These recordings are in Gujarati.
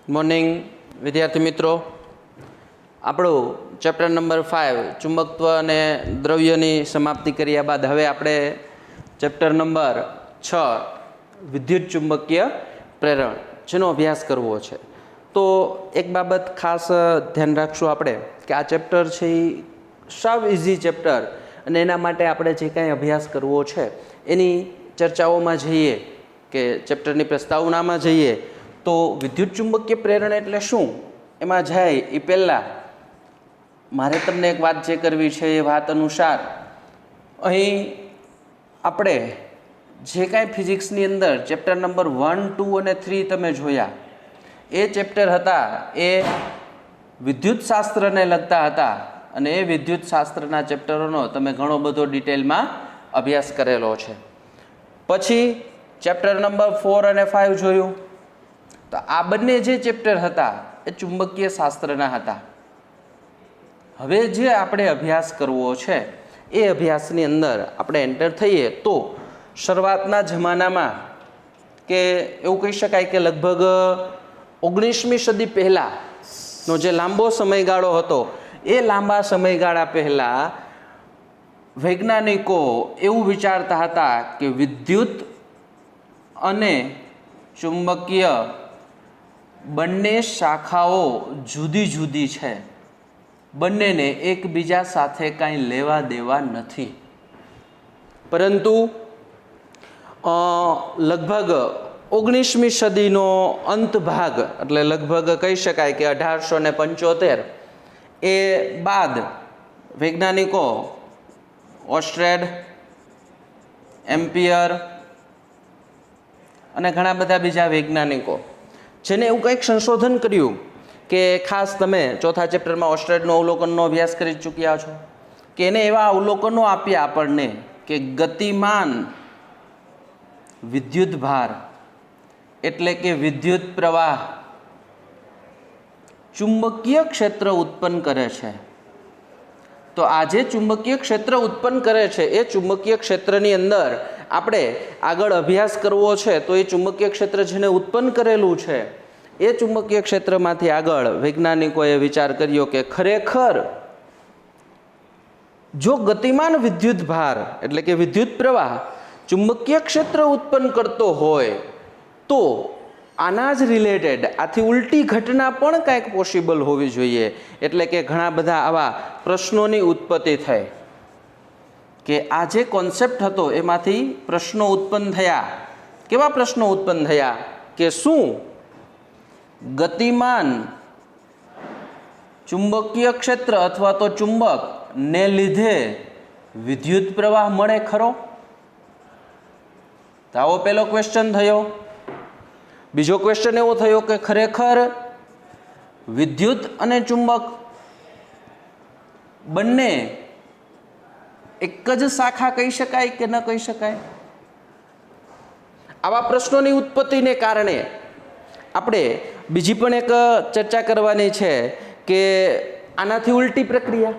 મોર્નિંગ વિદ્યાર્થી મિત્રો, આપણું ચેપ્ટર નંબર 5 ચુંબકત્વ અને દ્રવ્યની સમાપ્તિ કર્યા બાદ હવે આપણે ચેપ્ટર નંબર 6 વિદ્યુત ચુંબકીય પ્રેરણ જેનો અભ્યાસ કરવો છે. તો એક બાબત ખાસ ધ્યાન રાખશું આપણે કે આ ચેપ્ટર છે એ સાવ ઇઝી ચેપ્ટર, અને એના માટે આપણે જે કાંઈ અભ્યાસ કરવો છે એની ચર્ચાઓમાં જઈએ કે ચેપ્ટરની પ્રસ્તાવનામાં જઈએ તો વિદ્યુત ચુંબકીય પ્રેરણ એટલે શું એમાં જાય એ પહેલાં મારે તમને એક વાત જે કરવી છે એ વાત અનુસાર અહીં આપણે જે કાંઈ ફિઝિક્સની અંદર ચેપ્ટર નંબર 1, 2 અને 3 તમે જોયા એ ચેપ્ટર હતા એ વિદ્યુતશાસ્ત્રને લગતા હતા, અને એ વિદ્યુતશાસ્ત્રના ચેપ્ટરોનો તમે ઘણો બધો ડિટેલમાં અભ્યાસ કરેલો છે. પછી ચેપ્ટર નંબર 4 અને 5 જોયું તો આ બંને જે ચેપ્ટર હતા એ ચુંબકીય શાસ્ત્રના હતા. હવે જે આપણે અભ્યાસ કરવો છે એ અભ્યાસની અંદર આપણે એન્ટર થઈએ તો શરૂઆતના જમાનામાં કે એવું કહી શકાય કે લગભગ 19મી સદી પહેલાંનો જે લાંબો સમયગાળો હતો એ લાંબા સમયગાળા પહેલાં વૈજ્ઞાનિકો એવું વિચારતા હતા કે વિદ્યુત અને ચુંબકીય બંને શાખાઓ જુદી જુદી છે, બંનેને એકબીજા સાથે કાંઈ લેવા દેવા નથી. પરંતુ લગભગ 19મી સદીનો અંત ભાગ એટલે લગભગ કહી શકાય કે 1875 એ બાદ વૈજ્ઞાનિકો ઓસ્ટ્રેડ, એમ્પિયર અને ઘણા બધા બીજા વૈજ્ઞાનિકો જેને એવું કંઈક સંશોધન કર્યું કે ખાસ તમે ચોથા ચેપ્ટરમાં ઓસ્ટ્રેડનો અવલોકનનો અભ્યાસ કરી ચૂક્યા છો કે એને એવા અવલોકનો આપ્યા આપણને કે ગતિમાન વિદ્યુત ભાર એટલે કે વિદ્યુત પ્રવાહ ચુંબકીય ક્ષેત્ર ઉત્પન્ન કરે છે. તો આ જે ચુંબકીય ક્ષેત્ર ઉત્પન્ન કરે છે એ ચુંબકીય ક્ષેત્રની અંદર આપણે આગળ અભ્યાસ કરવો છે તો એ ચુંબકીય ક્ષેત્ર જેને ઉત્પન્ન કરેલું છે એ ચુંબકીય ક્ષેત્રમાંથી આગળ વૈજ્ઞાનિકોએ વિચાર કર્યો કે ખરેખર જો ગતિમાન વિદ્યુત ભાર એટલે કે વિદ્યુત પ્રવાહ ચુંબકીય ક્ષેત્ર ઉત્પન્ન કરતો હોય તો આના જ રિલેટેડ આથી ઉલટી ઘટના પણ કાંઈક પોસિબલ હોવી જોઈએ. એટલે કે ઘણા બધા આવા પ્રશ્નોની ઉત્પત્તિ થઈ કે આ જે કોન્સેપ્ટ હતો એમાંથી પ્રશ્નો ઉત્પન્ન થયા. કેવા પ્રશ્નો ઉત્પન્ન થયા કે શું ગતિમાન ચુંબકીય ક્ષેત્ર અથવા તો ચુંબક ને લીધે વિદ્યુત પ્રવાહ મળે ખરો? તો આવો પહેલો ક્વેશ્ચન થયો. બીજો ક્વેશ્ચન એવો થયો કે ખરેખર વિદ્યુત અને ચુંબક બંને એક જ શાખા કહી શકાય કે ન કહી શકાય? આવા પ્રશ્નોની ઉત્પત્તિને કારણે આપણે બીજી પણ એક ચર્ચા કરવાની છે કે આનાથી ઉલટી પ્રક્રિયા,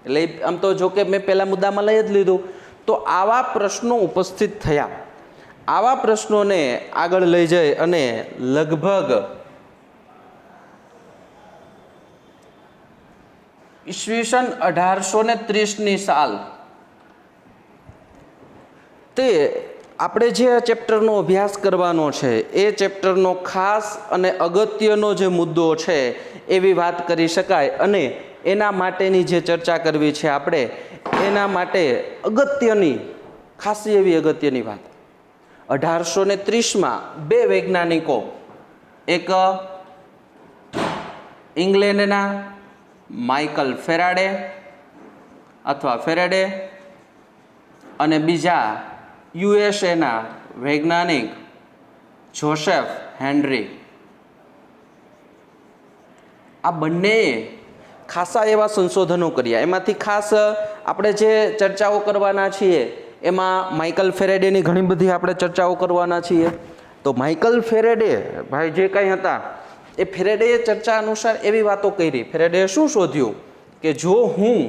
એટલે આમ તો જો કે મેં પહેલા મુદ્દામાં લઈ જ લીધું. તો આવા પ્રશ્નો ઉપસ્થિત થયા. આવા પ્રશ્નોને આગળ લઈ જઈ અને લગભગ ઈસવીસન 1830ની સાલ તે આપણે જે ચેપ્ટરનો અભ્યાસ કરવાનો છે એ ચેપ્ટરનો ખાસ અને અગત્યનો જે મુદ્દો છે એવી વાત કરી શકાય, અને એના માટેની જે ચર્ચા કરવી છે આપણે એના માટે અગત્યની ખાસી એવી અગત્યની વાત 1830માં બે વૈજ્ઞાનિકો, એક ઇંગ્લેન્ડના માઇકલ ફેરાડે અથવા ફેરાડે અને બીજા યુએસએના વૈજ્ઞાનિક જોસેફ હેનરી, આ બંનેએ ખાસા એવા સંશોધનો કર્યા. એમાંથી ખાસ આપણે જે ચર્ચાઓ કરવાના છીએ એમાં માઇકલ ફેરેડેની ઘણી બધી આપણે ચર્ચાઓ કરવાના છીએ. તો માઇકલ ફેરેડે ભાઈ જે કંઈ હતા એ ફેરેડેએ ચર્ચા અનુસાર એવી વાતો કરી. ફેરેડેએ શું શોધ્યું કે જો હું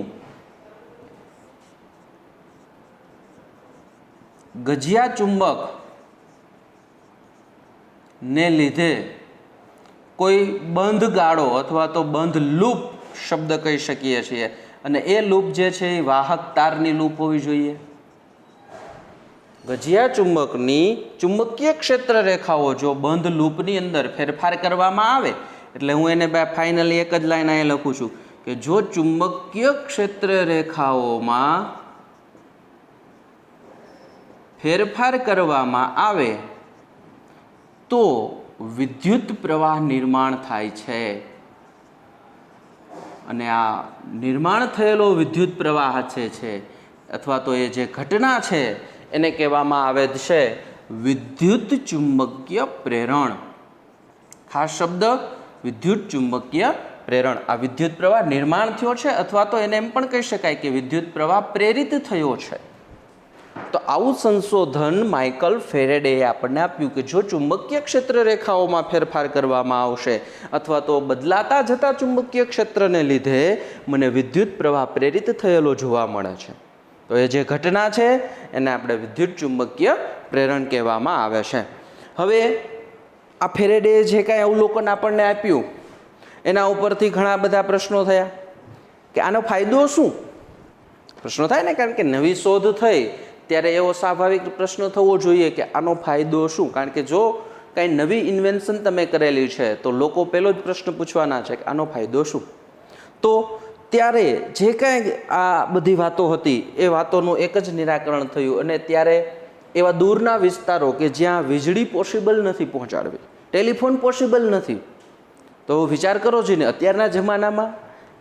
ગજિયા ચુંબક ને લીધે કોઈ બંધ ગાળો અથવા તો બંધ લૂપ શબ્દ કહી શકીએ છીએ, અને એ લૂપ જે છે એ વાહક તારની લૂપ હોવી જોઈએ. ગજિયા ચુંબકની ચુંબકીય ક્ષેત્ર રેખાઓ જો બંધ લૂપની અંદર ફેરફાર કરવામાં આવે, એટલે હું એને ફાઇનલી એક જ લાઈન અહીં લખું છું કે જો ચુંબકીય ક્ષેત્ર રેખાઓમાં ફેરફાર કરવામાં આવે તો વિદ્યુત પ્રવાહ નિર્માણ થાય છે. અને આ નિર્માણ થયેલો વિદ્યુત પ્રવાહ છે અથવા તો એ જે ઘટના છે એને કહેવામાં આવે છે વિદ્યુત ચુંબકીય પ્રેરણ. ખાસ શબ્દ વિદ્યુત ચુંબકીય પ્રેરણ. આ વિદ્યુત પ્રવાહ નિર્માણ થયો છે અથવા તો એને એમ પણ કહી શકાય કે વિદ્યુત પ્રવાહ પ્રેરિત થયો છે. તો આવું સંશોધન માઇકલ ફેરેડેએ આપણને આપ્યું કે જો ચુંબકીય ક્ષેત્ર રેખાઓમાં ફેરફાર કરવામાં આવશે અથવા તો બદલાતા જતા ચુંબકીય ક્ષેત્રને લીધે મને વિદ્યુત પ્રવાહ પ્રેરિત થયેલો જોવા મળે છે, તો એ જે ઘટના છે એને આપણે વિદ્યુત ચુંબકીય પ્રેરણ કહેવામાં આવે છે. હવે આ ફેરેડેએ જે કાંઈ અવલોકન આપણને આપ્યું એના ઉપરથી ઘણા બધા પ્રશ્નો થયા કે આનો ફાયદો શું. પ્રશ્નો થાય ને, કારણ કે નવી શોધ થઈ ત્યારે એવો સ્વાભાવિક પ્રશ્ન થવો જોઈએ કે આનો ફાયદો શું. કારણ કે જો કાંઈ નવી ઇન્વેન્શન તમે કરેલી છે તો લોકો પહેલો જ પ્રશ્ન પૂછવાના છે કે આનો ફાયદો શું. તો ત્યારે જે કાંઈ આ બધી વાતો હતી એ વાતોનું એક જ નિરાકરણ થયું, અને ત્યારે એવા દૂરના વિસ્તારો કે જ્યાં વીજળી પોસિબલ નથી પહોંચાડવી, ટેલિફોન પોસિબલ નથી, તો વિચાર કરો છો ને અત્યારના જમાનામાં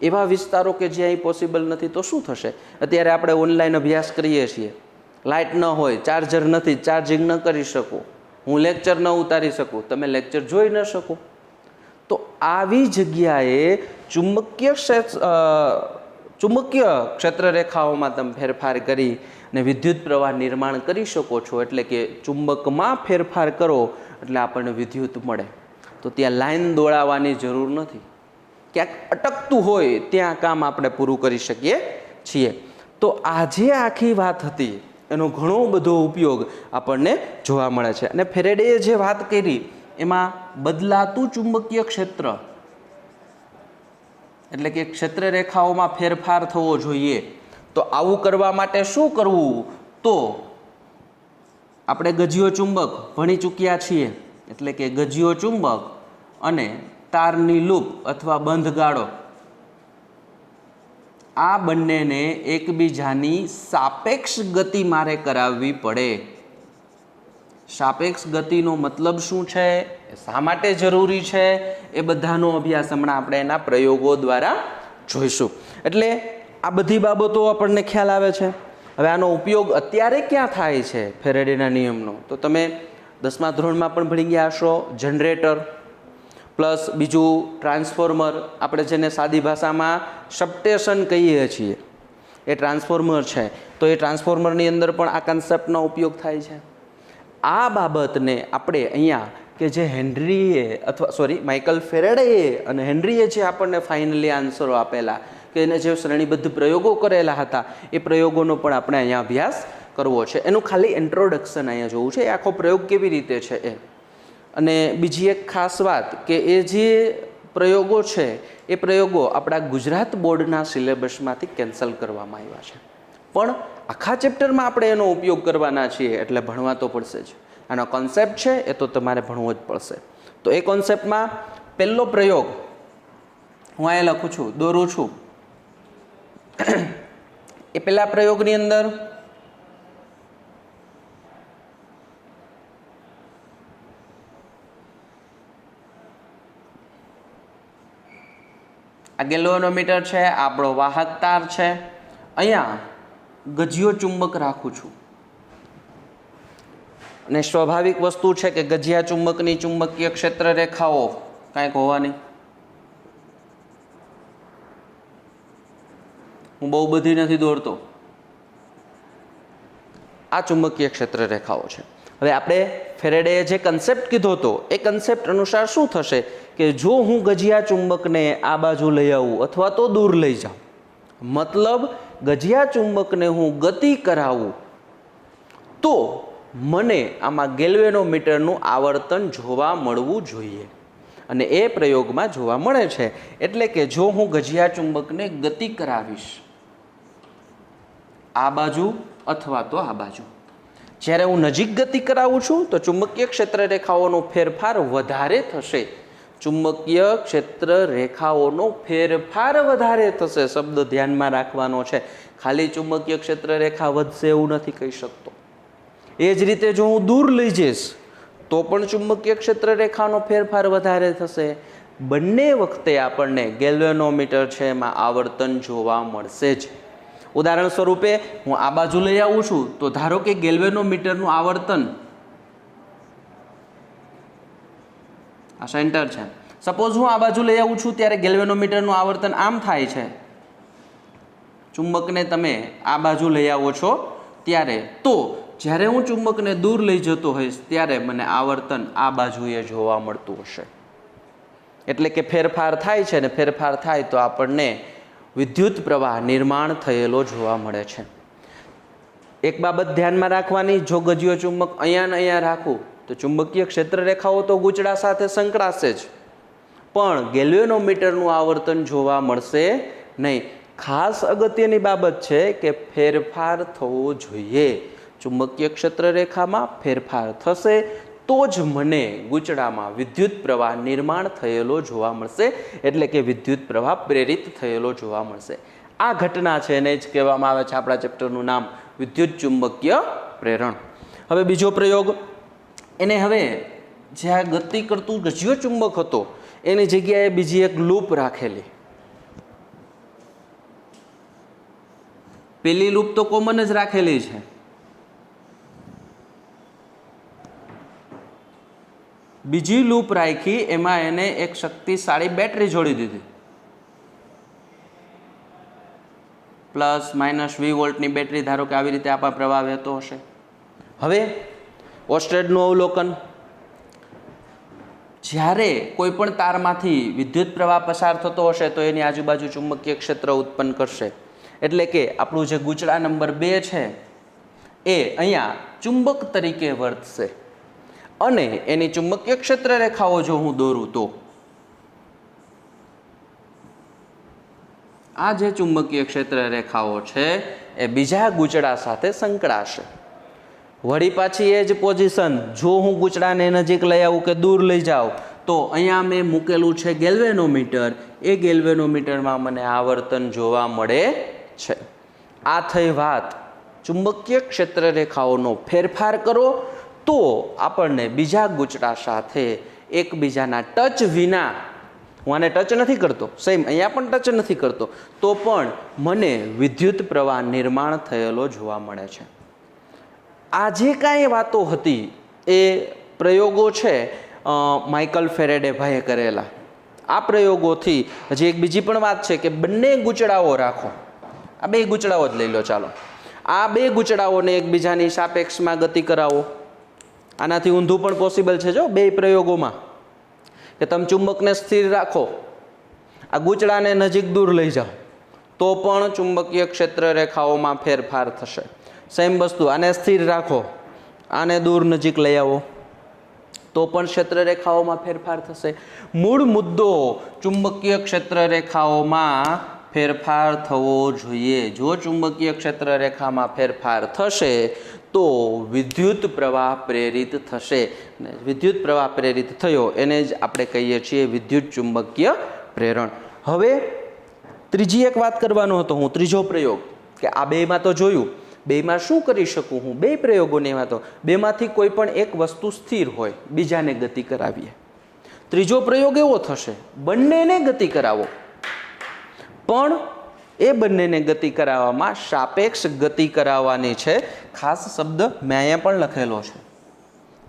એવા વિસ્તારો કે જ્યાં એ પોસિબલ નથી તો શું થશે. અત્યારે આપણે ઓનલાઈન અભ્યાસ કરીએ છીએ, લાઇટ ન હોય, ચાર્જર નથી, ચાર્જિંગ ન કરી શકો, હું લેક્ચર ન ઉતારી શકું, તમે લેક્ચર જોઈ ન શકો. તો આવી જગ્યાએ ચુંબકીય ક્ષેત્ર રેખાઓમાં તમે ફેરફાર કરી અને વિદ્યુત પ્રવાહ નિર્માણ કરી શકો છો. એટલે કે ચુંબકમાં ફેરફાર કરો એટલે આપણને વિદ્યુત મળે. તો ત્યાં લાઈન દોડાવવાની જરૂર નથી, ક્યાંક અટકતું હોય ત્યાં કામ આપણે પૂરું કરી શકીએ છીએ. તો આજે આખી વાત હતી એનો ઘણો બધો ઉપયોગ આપણને જોવા મળે છે. અને ફેરેડેએ જે વાત કરી એમાં બદલાતું ચુંબકીય ક્ષેત્ર એટલે કે ક્ષેત્ર રેખાઓમાં ફેરફાર થવો જોઈએ. તો આવું કરવા માટે શું કરવું, તો આપણે ગજિયો ચુંબક ભણી ચૂક્યા છીએ. એટલે કે ગજિયો ચુંબક અને તારની લૂપ અથવા બંધ ગાળો, આ બંનેને એકબીજાની સાપેક્ષ ગતિ મારે કરાવવી પડે. સાપેક્ષ ગતિનો મતલબ શું છે, શા માટે જરૂરી છે, એ બધાનો અભ્યાસ હમણાં આપણે એના પ્રયોગો દ્વારા જોઈશું. એટલે આ બધી બાબતો આપણને ખ્યાલ આવે છે. હવે આનો ઉપયોગ અત્યારે ક્યાં થાય છે ફેરેડેના નિયમનો, તો તમે 10મા ધોરણમાં પણ ભણી ગયા હશો. જનરેટર પ્લસ બીજું ટ્રાન્સફોર્મર, આપણે જેને સાદી ભાષામાં સબસ્ટેશન કહીએ છીએ એ ટ્રાન્સફોર્મર છે. તો એ ટ્રાન્સફોર્મરની અંદર પણ આ કન્સેપ્ટનો ઉપયોગ થાય છે. આ બાબતને આપણે અહીંયા કે જે માઇકલ ફેરેડેએ અને હેનરીએ જે આપણને ફાઇનલી આન્સરો આપેલા કે એને જે શ્રેણીબદ્ધ પ્રયોગો કરેલા હતા એ પ્રયોગોનો પણ આપણે અહીંયા અભ્યાસ કરવો છે. એનું ખાલી ઇન્ટ્રોડક્શન અહીંયા જોવું છે, એ આખો પ્રયોગ કેવી રીતે છે એ. અને બીજી એક ખાસ વાત કે એ જે પ્રયોગો છે એ પ્રયોગો આપણા ગુજરાત બોર્ડના સિલેબસમાંથી કેન્સલ કરવામાં આવ્યા છે, પણ આખા ચેપ્ટરમાં આપણે એનો ઉપયોગ કરવાના છીએ એટલે ભણવા તો પડશે જ. આનો કોન્સેપ્ટ છે એ તો તમારે ભણવો જ પડશે. તો એ કોન્સેપ્ટમાં પહેલો પ્રયોગ હું અહીંયા લખું છું, દોરું છું. એ પહેલા પ્રયોગની અંદર આ ગેલ્વેનોમીટર છે, આપણો વાહક તાર છે. અહીંયા ગજિયો ચુંબક રાખું છું અને સ્વાભાવિક વસ્તુ છે કે ગજિયા ચુંબકની ચુંબકીય ક્ષેત્ર રેખાઓ કાંઈક હોવાની. હું બહુ બધી નથી દોરતો, આ ચુંબકીય ક્ષેત્ર રેખાઓ છે. હવે આપણે ફેરેડેએ જે કન્સેપ્ટ કીધો હતો એ કન્સેપ્ટ અનુસાર શું થશે કે જો હું ગજિયા ચુંબકને આ બાજુ લઈ આવું અથવા તો દૂર લઈ જાઉં, મતલબ ગજિયા ચુંબકને હું ગતિ કરાવું, તો મને આમાં ગેલ્વેનોમીટરનું આવર્તન જોવા મળવું જોઈએ. અને એ પ્રયોગમાં જોવા મળે છે। એટલે કે જો હું ગજિયા ચુંબકને ગતિ કરાવીશ આ બાજુ અથવા તો આ બાજુ, જ્યારે હું નજીક ગતિ કરાવું છું તો ચુંબકીય ક્ષેત્ર રેખાઓનો ફેરફાર વધારે થશે। ચુંબકીય ક્ષેત્ર રેખાઓનો ફેરફાર વધારે થશે, શબ્દ ધ્યાનમાં રાખવાનો છે। ખાલી ચુંબકીય ક્ષેત્ર રેખા વધશે એવું નથી કહી શકતો। એ જ રીતે જો હું દૂર લઈ જઈશ તો પણ ચુંબકીય ક્ષેત્ર રેખાનો ફેરફાર વધારે થશે। બંને વખતે આપણને ગેલ્વેનોમીટર છે એમાં આવર્તન જોવા મળશે જ। ઉદાહરણ સ્વરૂપે હું આ બાજુ લઈ આવું છું તો ધારો કે ગેલ્વેનોમીટરનું આવર્તન આ સેન્ટર છે, સપોઝ હું આ બાજુ લઈ આવું છું ત્યારે ગેલ્વેનોમીટરનું આવર્તન આમ થાય છે। ચુંબકને તમે આ બાજુ લઈ આવો છો ત્યારે, તો જ્યારે હું ચુંબકને દૂર લઈ જતો હોઈશ ત્યારે મને આવર્તન આ બાજુએ જોવા મળતું હશે। એટલે કે ફેરફાર થાય છે, ને ફેરફાર થાય તો આપણને વિદ્યુત પ્રવાહ નિર્માણ થયેલો જોવા મળે છે। એક બાબત ધ્યાનમાં રાખવાની, જો ગજિયો ચુંબક અહીંયા ને અહીંયા રાખું તો ચુંબકીય ક્ષેત્ર રેખાઓ તો ગૂંચળા સાથે સંકળાશે જ, પણ ગેલ્વેનોમીટરનું આવર્તન જોવા મળશે નહીં। ખાસ અગત્યની બાબત છે કે ફેરફાર થવો જોઈએ। ચુંબકીય ક્ષેત્ર રેખામાં ફેરફાર થશે તો જ મને ગૂંચળામાં વિદ્યુત પ્રવાહ નિર્માણ થયેલો જોવા મળશે, એટલે કે વિદ્યુત પ્રવાહ પ્રેરિત થયેલો જોવા મળશે। આ ઘટના છે એને જ કહેવામાં આવે છે, આપણા ચેપ્ટરનું નામ વિદ્યુત ચુંબકીય પ્રેરણ। હવે બીજો પ્રયોગ, એને હવે જ્યાં ગતિ કરતું ગજિયો ચુંબક હતો એની જગ્યાએ બીજી એક લૂપ રાખેલી। પેલી લૂપ તો કોમન જ રાખેલી છે, બીજી લૂપ રાખી એમાં એને એક શક્તિશાળી બેટરી જોડી દીધી, +- 20 વોલ્ટની બેટરી ધારો કે આવી રીતે આપણા પ્રવાહ વહેતો હશે। હવે ઓસ્ટેડનું અવલોકન, જ્યારે કોઈ પણ તારમાંથી વિદ્યુત પ્રવાહ પસાર થતો હશે તો એની આજુબાજુ ચુંબકીય ક્ષેત્ર ઉત્પન્ન કરશે। એટલે કે આપણું જે ગૂંચળા નંબર 2 છે એ અહીંયા ચુંબક તરીકે વર્તશે, અને એની ચુંબકીય ક્ષેત્ર રેખાઓ જો હું દોરું તો આ જે ચુંબકીય ક્ષેત્ર રેખાઓ છે એ બીજા ગૂંચળા સાથે સંકળાશે। વળી પાછી એ જ પોઝિશન, જો હું ગૂંચળાને નજીક લઈ આવું કે દૂર લઈ જાઉં તો અહીંયા મેં મૂકેલું છે ગેલ્વેનોમીટર, એ ગેલ્વેનોમીટરમાં મને આવર્તન જોવા મળે છે। આ થઈ વાત ચુંબકીય ક્ષેત્ર રેખાઓનો ફેરફાર કરો તો આપણને બીજા ગૂંચળા સાથે એકબીજાના ટચ વિના, હું આને ટચ નથી કરતો, સેમ અહીંયા પણ ટચ નથી કરતો, તો પણ મને વિદ્યુત પ્રવાહ નિર્માણ થયેલો જોવા મળે છે। આ જે કાંઈ વાતો હતી એ પ્રયોગો છે માઇકલ ફેરેડે ભાઈએ કરેલા। આ પ્રયોગોથી હજી એક બીજી પણ વાત છે કે બંને ગૂંચળાઓ રાખો, આ બે ગૂંચળાઓ જ લઈ લો, ચાલો આ બે ગૂંચળાઓને એકબીજાની સાપેક્ષમાં ગતિ કરાવો। આનાથી ઊંધું પણ પોસિબલ છે જો બે પ્રયોગોમાં, કે તમે ચુંબકને સ્થિર રાખો, આ ગૂંચળાને નજીક દૂર લઈ જાઓ તો પણ ચુંબકીય ક્ષેત્ર રેખાઓમાં ફેરફાર થશે। સેમ વસ્તુ આને સ્થિર રાખો, આને દૂર નજીક લઈ આવો તો પણ ક્ષેત્ર રેખાઓમાં ફેરફાર થશે। મૂળ મુદ્દો ચુંબકીય ક્ષેત્ર રેખાઓમાં ફેરફાર થવો જોઈએ। જો ચુંબકીય ક્ષેત્ર રેખામાં ફેરફાર થશે તો વિદ્યુત પ્રવાહ પ્રેરિત થશે, વિદ્યુત પ્રવાહ પ્રેરિત થયો એને જ આપણે કહીએ છીએ વિદ્યુત ચુંબકીય પ્રેરણ। હવે ત્રીજી એક વાત કરવાનો હતો હું, ત્રીજો પ્રયોગ, કે આ બેમાં તો જોયું, બેમાં શું કરી શકું હું, બે પ્રયોગોની વાતો, બેમાંથી કોઈ પણ એક વસ્તુ સ્થિર હોય, બીજાને ગતિ કરાવીએ। ત્રીજો પ્રયોગ એવો થશે, બંનેને ગતિ કરાવો, પણ એ બંનેને ગતિ કરાવવામાં સાપેક્ષ ગતિ કરાવવાની છે। ખાસ શબ્દ મેં અહીંયા પણ લખેલો છે,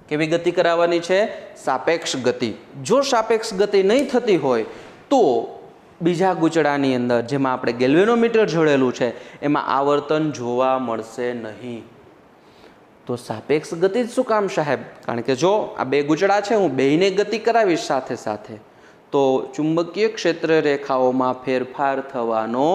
કેવી ગતિ કરાવવાની છે? સાપેક્ષ ગતિ। જો સાપેક્ષ ગતિ નહીં થતી હોય તો બીજા ગૂંચળાની અંદર જેમાં આપણે ગેલ્વેનોમીટર જોડેલું છે એમાં આવર્તન જોવા મળશે નહીં। તો સાપેક્ષ ગતિ જ શું કામ સાહેબ? કારણ કે જો આ બે ગૂંચળા છે, હું બેયને ગતિ કરાવીશ સાથે સાથે તો ચુંબકીય ક્ષેત્ર રેખાઓમાં ફેરફાર થવાનો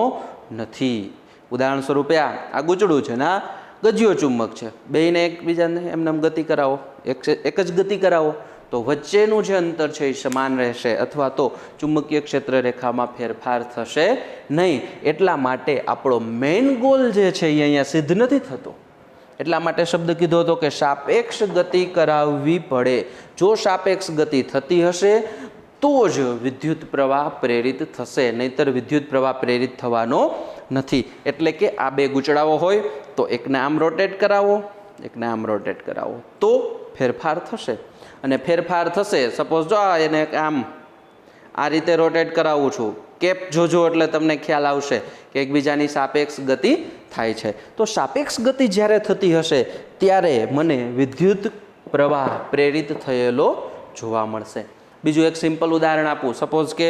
નથી। ઉદાહરણ સ્વરૂપે આ ગૂંચળું છે ને આ ગજિયો ચુંબક છે, બેયને એકબીજાને એમને ગતિ કરાવો, એક જ ગતિ કરાવો તો વચ્ચેનું જે અંતર છે એ સમાન રહેશે અથવા તો ચુંબકીય ક્ષેત્ર રેખામાં ફેરફાર થશે નહીં. એટલા માટે આપણો મેઇન ગોલ જે છે એ અહીંયા સિદ્ધ નથી થતો. એટલા માટે શબ્દ કીધો હતો કે સાપેક્ષ ગતિ કરાવવી પડે. જો સાપેક્ષ ગતિ થતી હશે તો જ વિદ્યુત પ્રવાહ પ્રેરિત થશે, નહીતર વિદ્યુત પ્રવાહ પ્રેરિત થવાનો નથી. એટલે કે આ બે ગૂંચળાઓ હોય તો એકને આમ રોટેટ કરાવો, એકને આમ રોટેટ કરાવો તો ફેરફાર થશે. અને ફેરફાર થશે, સપોઝ જો એને આમ આ રીતે રોટેટ કરાવું છું, કેપ જોજો એટલે તમને ખ્યાલ આવશે કે એકબીજાની સાપેક્ષ ગતિ થાય છે. તો સાપેક્ષ ગતિ જ્યારે થતી હશે ત્યારે મને વિદ્યુત પ્રવાહ પ્રેરિત થયેલો જોવા મળશે. બીજું એક સિમ્પલ ઉદાહરણ આપું. સપોઝ કે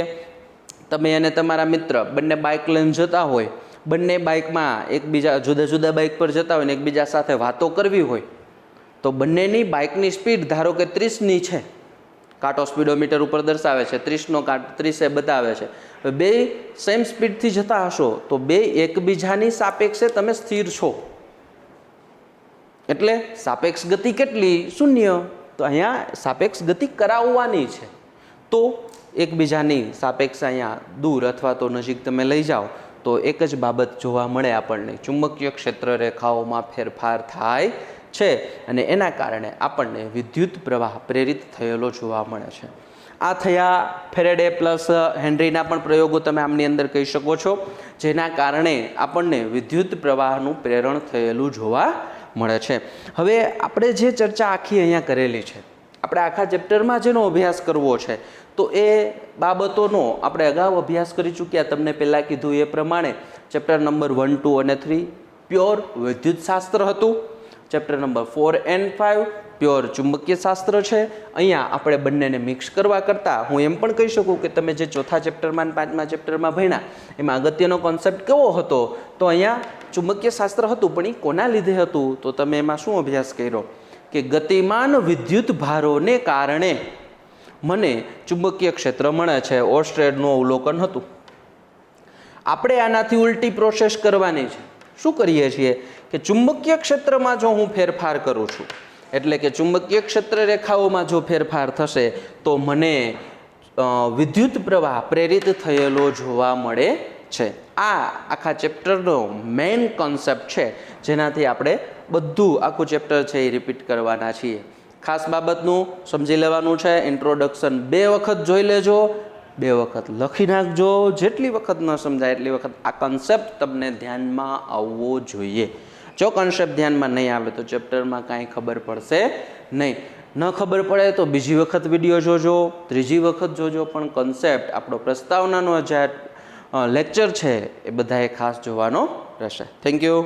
તમે અને તમારા મિત્ર બંને બાઇક લઈને જતા હોય, બંને બાઇકમાં એકબીજા જુદા જુદા બાઇક પર જતા હોય ને એકબીજા સાથે વાતો કરવી હોય, તો બંનેની બાઇકની સ્પીડ ધારો કે 30ની છે, કાંટો સ્પીડોમીટર ઉપર દર્શાવે છે 30નો કાંટો 30 બતાવે છે. બે સેમ સ્પીડથી જતા હશો તો બે એકબીજાની સાપેક્ષે તમે સ્થિર છો, એટલે સાપેક્ષ ગતિ કેટલી? 0. તો અહીંયા સાપેક્ષ ગતિ કરાવવાની છે, તો એકબીજાની સાપેક્ષ અહીંયા દૂર અથવા તો નજીક તમે લઈ જાઓ તો એક જ બાબત જોવા મળે આપણને, ચુંબકીય ક્ષેત્ર રેખાઓમાં ફેરફાર થાય છે અને એના કારણે આપણને વિદ્યુત પ્રવાહ પ્રેરિત થયેલો જોવા મળે છે. આ થયા ફેરેડે પ્લસ હેનરીના પણ પ્રયોગો તમે આમની અંદર કહી શકો છો, જેના કારણે આપણને વિદ્યુત પ્રવાહનું પ્રેરણ થયેલું જોવા મળે છે. હવે આપણે જે ચર્ચા આખી અહીંયા કરેલી છે, આપણે આખા ચેપ્ટરમાં જેનો અભ્યાસ કરવો છે તો એ બાબતોનો આપણે અગાઉ અભ્યાસ કરી ચૂક્યા. તમને પહેલાં કીધું એ પ્રમાણે ચેપ્ટર નંબર 1, 2 અને 3 પ્યોર વિદ્યુતશાસ્ત્ર હતું. ચેપ્ટર નંબર 4 and 5 પ્યોર ચુંબકીય શાસ્ત્ર છે. અહીંયા આપણે બંનેને મિક્સ કરવા કરતાં હું એમ પણ કહી શકું કે તમે જે ચોથા ચેપ્ટરમાં અને 5મા ચેપ્ટરમાં ભણ્યા એમાં અગત્યનો કોન્સેપ્ટ કેવો હતો? તો અહીંયા ચુંબકીય શાસ્ત્ર હતું, પણ એ કોના લીધે હતું? તો તમે એમાં શું અભ્યાસ કર્યો કે ગતિમાન વિદ્યુત ભારોને કારણે મને ચુંબકીય ક્ષેત્ર મળે છે. ઓર્સ્ટેડનું અવલોકન હતું. આપણે આનાથી ઉલટી પ્રોસેસ કરવાની છે. શું કરીએ છીએ કે ચુંબકીય ક્ષેત્રમાં જો હું ફેરફાર કરું છું, એટલે કે ચુંબકીય ક્ષેત્ર રેખાઓમાં જો ફેરફાર થશે તો મને વિદ્યુત પ્રવાહ પ્રેરિત થયેલો જોવા મળે છે. આ આખા ચેપ્ટરનો મેઇન કોન્સેપ્ટ છે, જેનાથી આપણે બધું આખું ચેપ્ટર છે એ રિપીટ કરવાના છીએ. ખાસ બાબતનું સમજી લેવાનું છે, ઇન્ટ્રોડક્શન 2 વખત જોઈ લેજો, 2 વખત લખી નાખજો. જેટલી વખત ન સમજાય એટલી વખત આ કન્સેપ્ટ તમને ધ્યાનમાં આવવો જોઈએ. જો કન્સેપ્ટ ધ્યાનમાં નહીં આવે તો ચેપ્ટરમાં કાંઈ ખબર પડશે નહીં. ન ખબર પડે તો બીજી વખત વિડીયો જોજો, ત્રીજી વખત જોજો, પણ કન્સેપ્ટ આપણો પ્રસ્તાવનાનો જે લેક્ચર છે એ બધાએ ખાસ જોવાનો રહેશે. Thank you.